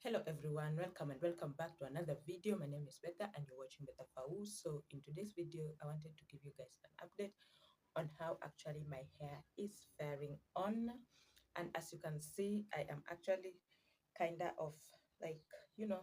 Hello everyone, welcome and welcome back to another video. My name is Betha and you're watching Betha Fau. So in today's video, I wanted to give you guys an update on how actually my hair is faring on. And as you can see, I am actually kinda of like, you know,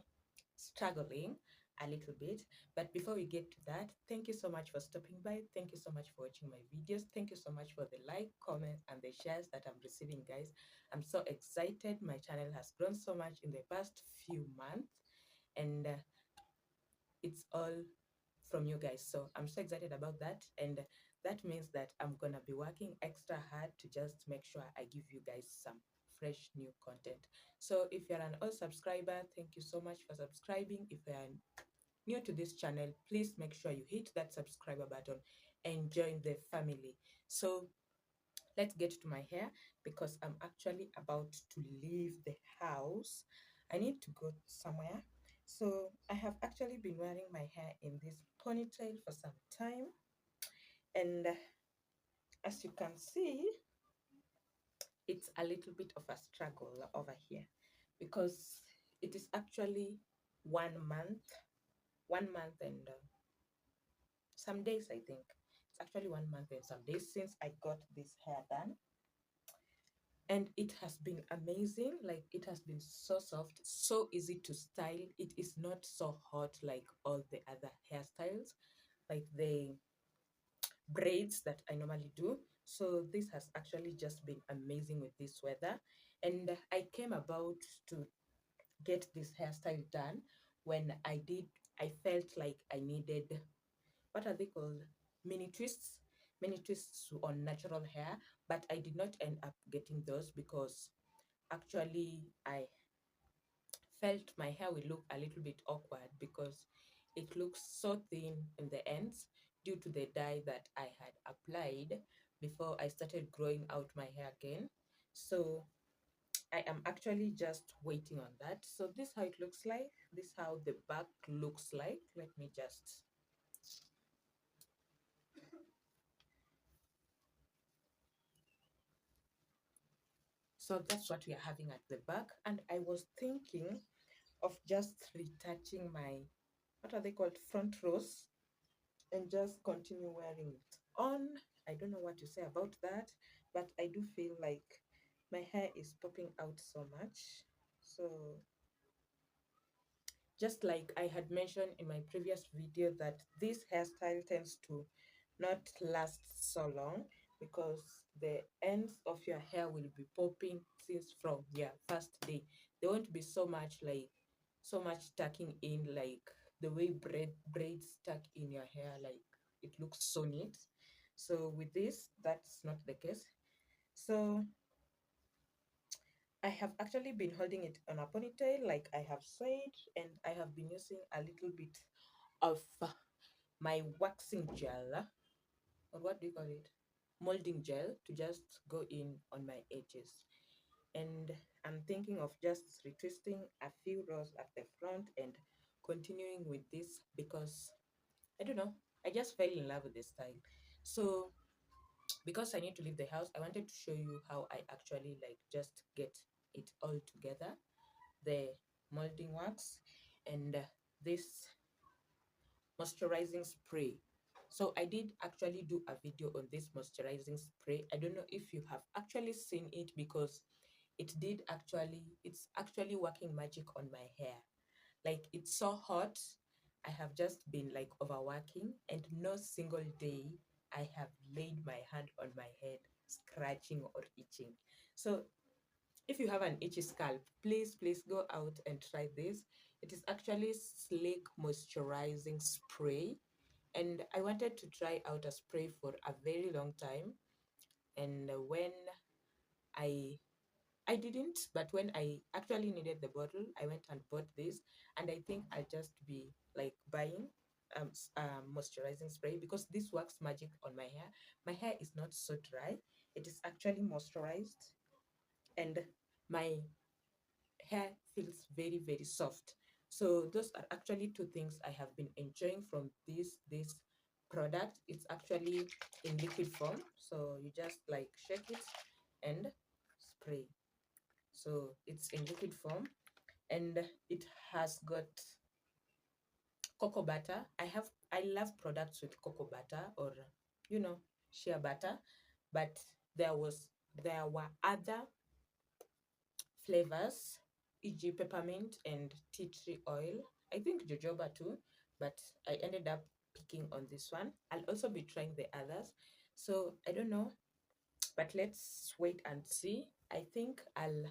struggling a little bit. But before we get to that, thank you so much for stopping by. Thank you so much for watching my videos. Thank you so much for the like, comment, and the shares that I'm receiving, guys. I'm so excited. My channel has grown so much in the past few months, and it's all from you guys. So I'm so excited about that. And that means that I'm gonna be working extra hard to just make sure I give you guys some fresh new content. So if you're an old subscriber, thank you so much for subscribing. If you're new to this channel, please make sure you hit that subscriber button and join the family. So let's get to my hair because I'm actually about to leave the house. I need to go somewhere. So I have actually been wearing my hair in this ponytail for some time. And as you can see, it's a little bit of a struggle over here because it is actually 1 month, 1 month and some days, I think. It's actually 1 month and some days since I got this hair done. And it has been amazing. Like, it has been so soft, so easy to style. It is not so hot like all the other hairstyles, like the braids that I normally do. So this has actually just been amazing with this weather. And I came about to get this hairstyle done when I felt like I needed, what are they called, mini twists, mini twists on natural hair. But I did not end up getting those because actually I felt my hair will look a little bit awkward because it looks so thin in the ends due to the dye that I had applied before I started growing out my hair again. So I am actually just waiting on that. So this how it looks like. This how the back looks like. Let me just, so that's what we are having at the back. And I was thinking of just retouching my, what are they called, front rows, and just continue wearing it on. I don't know what to say about that, but I do feel like my hair is popping out so much. So just like I had mentioned in my previous video that this hairstyle tends to not last so long because the ends of your hair will be popping since from your first day. There won't be so much like so much tucking in like the way braids tuck in your hair, like it looks so neat. So with this, that's not the case. So I have actually been holding it on a ponytail, like I have said, and I have been using a little bit of my waxing gel, or what do you call it? Molding gel to just go in on my edges. And I'm thinking of just retwisting a few rows at the front and continuing with this because I don't know, I just fell in love with the style. So because I need to leave the house, I wanted to show you how I actually like just get it all together, the molding wax and this moisturizing spray. So I did actually do a video on this moisturizing spray. I don't know if you have actually seen it because it's actually working magic on my hair. Like, it's so hot. I have just been like overworking, and no single day I have laid my hand on my head scratching or itching. So if you have an itchy scalp, please go out and try this. It is actually Sleek Moisturizing Spray. And I wanted to try out a spray for a very long time. And when I I didn't, but when I actually needed the bottle, I went and bought this. And I think I'll just be like buying moisturizing spray because this works magic on my hair. My hair is not so dry. It is actually moisturized, and my hair feels very soft. So those are actually two things I have been enjoying from this product. It's actually in liquid form, so you just like shake it and spray. So it's in liquid form, and it has got cocoa butter. I love products with cocoa butter or you know shea butter, but there were other flavors, e.g. peppermint and tea tree oil. I think jojoba too, but I ended up picking on this one. I'll also be trying the others. So I don't know, but let's wait and see. I think I'll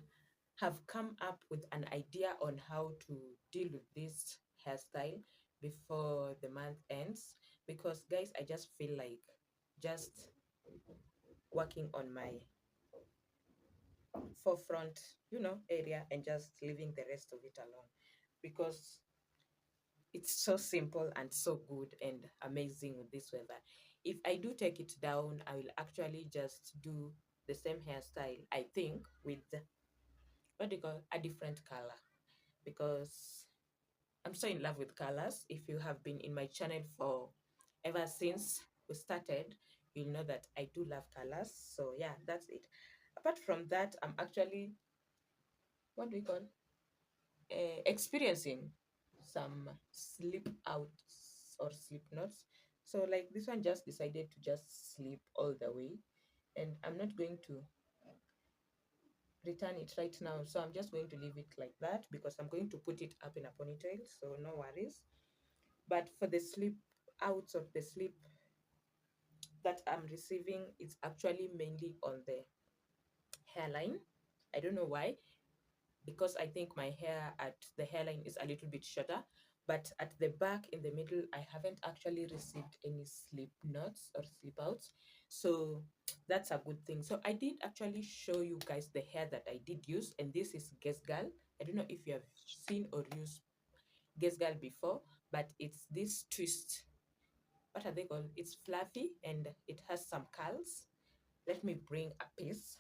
have come up with an idea on how to deal with this hairstyle before the month ends, because guys, I just feel like just working on my forefront, area, and just leaving the rest of it alone, because it's so simple and so good and amazing with this weather. If I do take it down, I will actually just do the same hairstyle, I think, with what do you call a different color, because I'm so in love with colors. If you have been in my channel for ever since we started, you'll know that I do love colors. So yeah, that's it. Apart from that, I'm actually, what do we call, experiencing some sleep outs or sleep notes. So like this one just decided to just sleep all the way, and I'm not going to return it right now. So I'm just going to leave it like that because I'm going to put it up in a ponytail. So no worries. But for the sleep outs of the sleep that I'm receiving, it's actually mainly on the hairline. I don't know why, because I think my hair at the hairline is a little bit shorter, but at the back in the middle, I haven't actually received any slip knots or slip outs. So that's a good thing. So I did actually show you guys the hair that I did use, and this is Guess Girl. I don't know if you have seen or used Guess Girl before, but it's this twist. What are they called? It's fluffy and it has some curls. Let me bring a piece.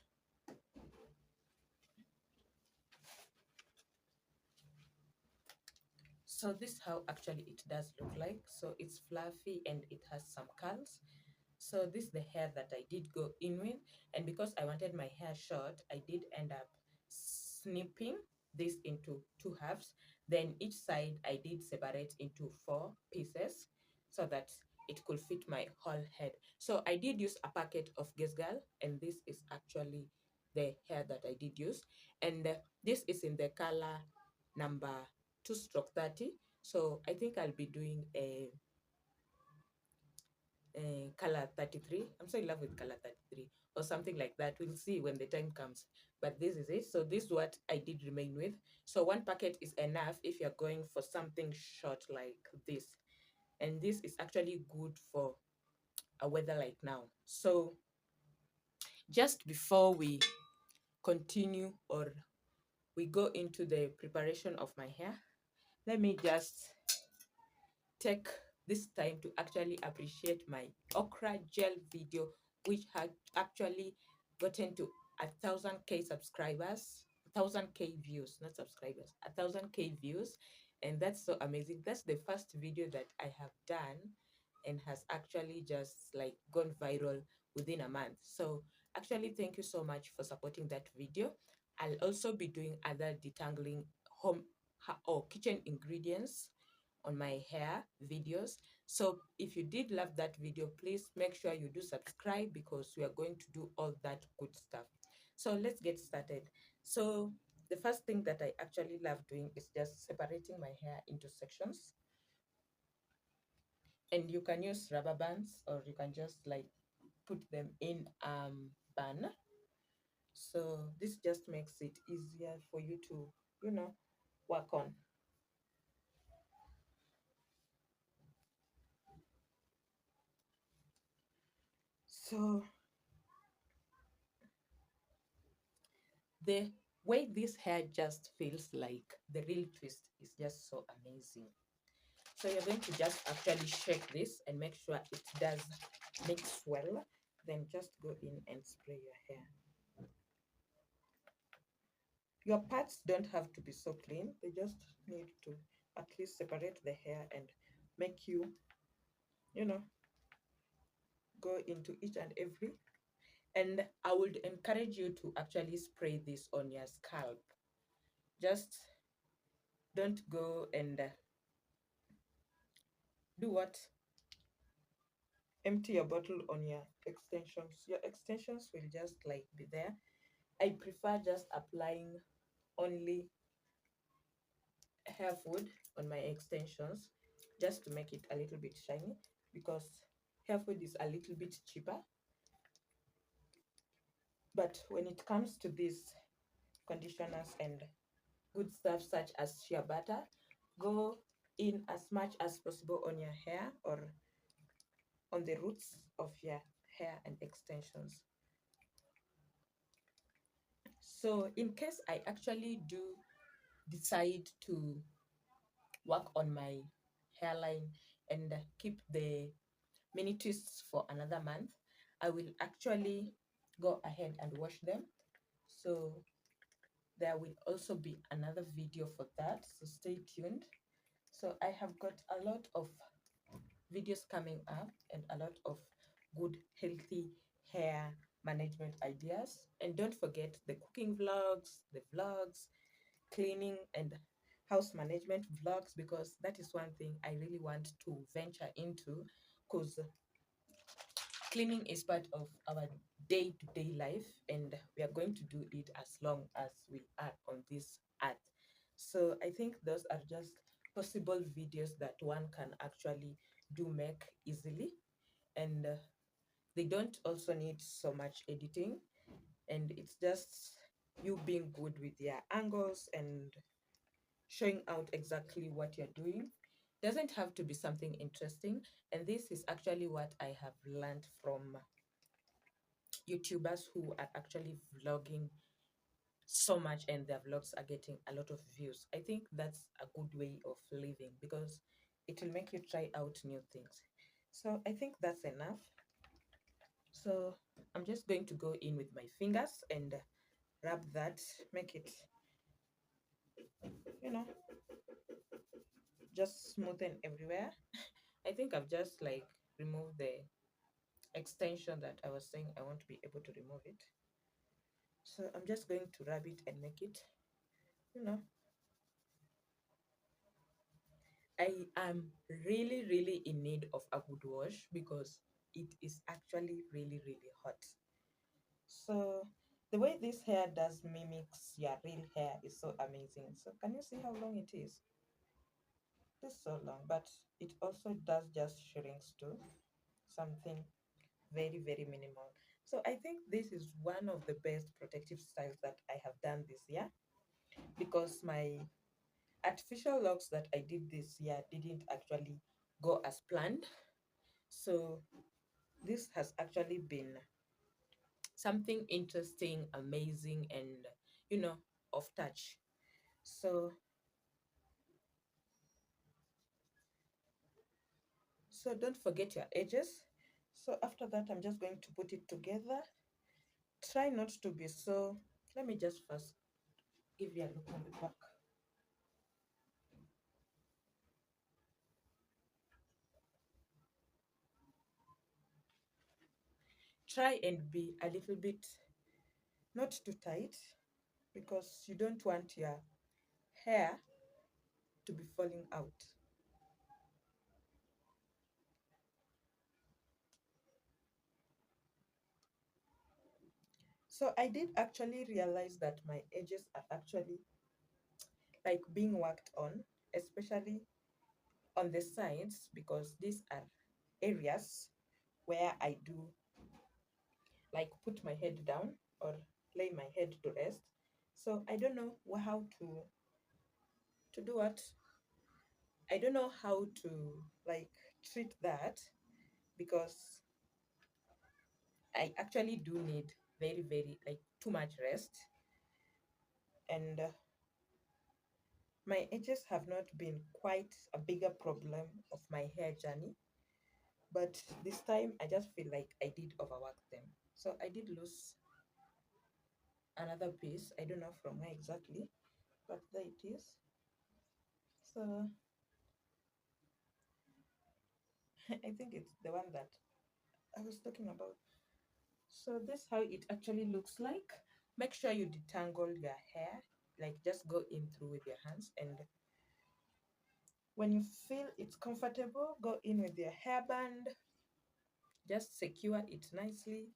So this is how actually it does look like. So it's fluffy and it has some curls. So this is the hair that I did go in with. And because I wanted my hair short, I did end up snipping this into two halves. Then each side I did separate into four pieces so that it could fit my whole head. So I did use a packet of Guess Girl, and this is actually the hair that I did use. And this is in the color number 2/30. So I think I'll be doing a color 33. I'm so in love with color 33 or something like that. We'll see when the time comes. But this is it. So this is what I did remain with. So one packet is enough if you're going for something short like this. And this is actually good for a weather like now. So just before we continue or we go into the preparation of my hair, let me just take this time to actually appreciate my okra gel video, which had actually gotten to 1,000K subscribers, 1,000K views, not subscribers, 1,000K views. And that's so amazing. That's the first video that I have done and has actually just like gone viral within a month. So actually, thank you so much for supporting that video. I'll also be doing other detangling home or kitchen ingredients on my hair videos. So if you did love that video, please make sure you do subscribe because we are going to do all that good stuff. So let's get started. So the first thing that I actually love doing is just separating my hair into sections. And you can use rubber bands or you can just like put them in bun. So this just makes it easier for you to, work on. So the way this hair just feels like the real twist is just so amazing. So you're going to just actually shake this and make sure it does mix well. Then just go in and spray your hair. Your parts don't have to be so clean. They just need to at least separate the hair and make you, you know, go into each and every. And I would encourage you to actually spray this on your scalp. Just don't go and do what? Empty your bottle on your extensions. Your extensions will just like be there. I prefer just applying only hair food on my extensions just to make it a little bit shiny, because hair food is a little bit cheaper. But when it comes to these conditioners and good stuff such as shea butter, go in as much as possible on your hair or on the roots of your hair and extensions. So in case I actually do decide to work on my hairline and keep the mini twists for another month, I will actually go ahead and wash them. So there will also be another video for that. So stay tuned. So I have got a lot of videos coming up and a lot of good, healthy hair management ideas. And don't forget the cooking vlogs, the vlogs, cleaning and house management vlogs, because that is one thing I really want to venture into, because cleaning is part of our day-to-day life, and we are going to do it as long as we are on this earth. So I think those are just possible videos that one can actually do make easily, and they don't also need so much editing, and it's just you being good with your angles and showing out exactly what you're doing. Doesn't have to be something interesting, and this is actually what I have learned from YouTubers who are actually vlogging so much and their vlogs are getting a lot of views. I think that's a good way of living, because it will make you try out new things. So I think that's enough. So I'm just going to go in with my fingers and rub that, make it, you know, just smoothen everywhere. I think I've just like removed the extension that I was saying I want to be able to remove it. So I'm just going to rub it and make it, you know, I am really, really in need of a good wash, because it is actually really, really hot. So the way this hair does mimics your real hair is so amazing. So can you see how long it is? It's so long, but it also does just shrinks to something very, very minimal. So I think this is one of the best protective styles that I have done this year, because my artificial locks that I did this year didn't actually go as planned. So this has actually been something interesting, amazing, and off touch. So don't forget your edges. So after that, I'm just going to put it together. Try not to be so. Let me just first give you a look on the back. Try and be a little bit not too tight, because you don't want your hair to be falling out. So I did actually realize that my edges are actually like being worked on, especially on the sides, because these are areas where I do like put my head down or lay my head to rest. So I don't know how to do what. I don't know how to like treat that, because I actually do need very, very like too much rest, and my edges have not been quite a bigger problem of my hair journey, but this time I just feel like I did overwork them. So I did lose another piece. I don't know from where exactly, but there it is. So I think it's the one that I was talking about. So this how it actually looks like. Make sure you detangle your hair, like just go in through with your hands and When you feel it's comfortable, go in with your hairband, just secure it nicely.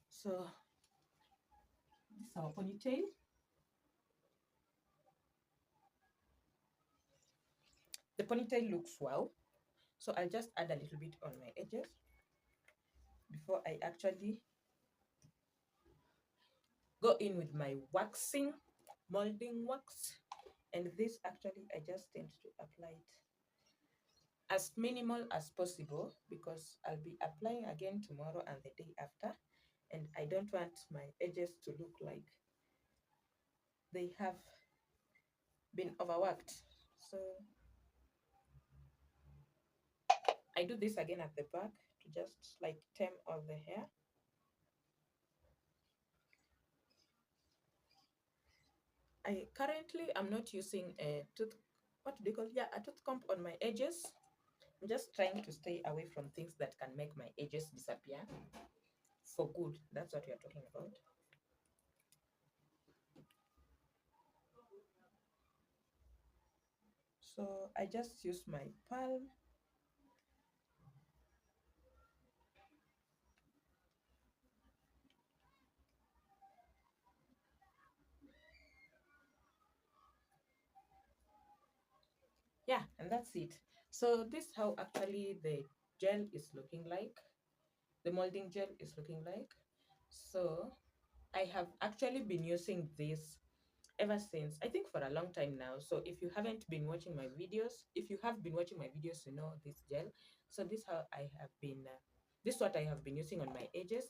So this is our ponytail. The ponytail looks wow. So I'll just add a little bit on my edges before I actually go in with my waxing, molding wax. And this actually, I just tend to apply it as minimal as possible because I'll be applying again tomorrow and the day after. And I don't want my edges to look like they have been overworked. So I do this again at the back to just like tame all the hair. I'm not using a tooth, what do they call, yeah, a tooth comb on my edges. I'm just trying to stay away from things that can make my edges disappear for good. That's what we are talking about. So I just use my palm. Yeah, and that's it. So this is how actually the gel is looking like. The molding gel is looking like. So I have actually been using this ever since, I think for a long time now. So if you haven't been watching my videos, if you have been watching my videos, you know this gel. So this how I have been this is what I have been using on my edges,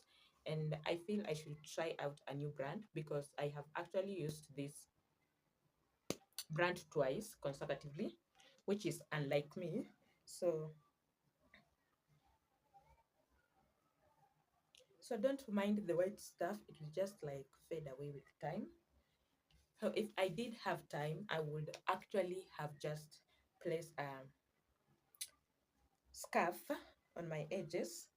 and I feel I should try out a new brand because I have actually used this brand twice consecutively, which is unlike me. So don't mind the white stuff, it will just like fade away with time. So if I did have time, I would actually have just placed a scarf on my edges,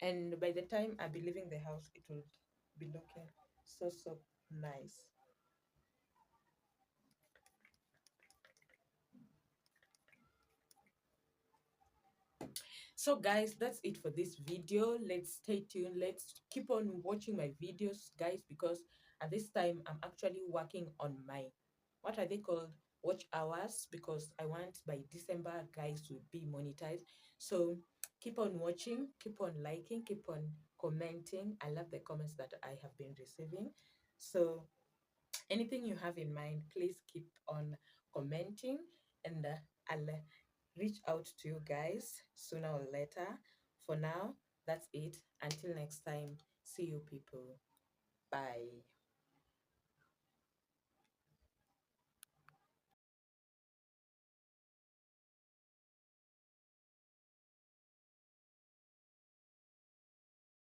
and by the time I'll be leaving the house, it will be looking so nice. So guys, that's it for this video. Let's stay tuned, let's keep on watching my videos, guys, because at this time I'm actually working on my, what are they called, watch hours, because I want by December guys to be monetized. So keep on watching, keep on liking, keep on commenting. I love the comments that I have been receiving. So anything you have in mind, please keep on commenting, and I'll reach out to you guys sooner or later. For now, that's it. Until next time, see you people. Bye.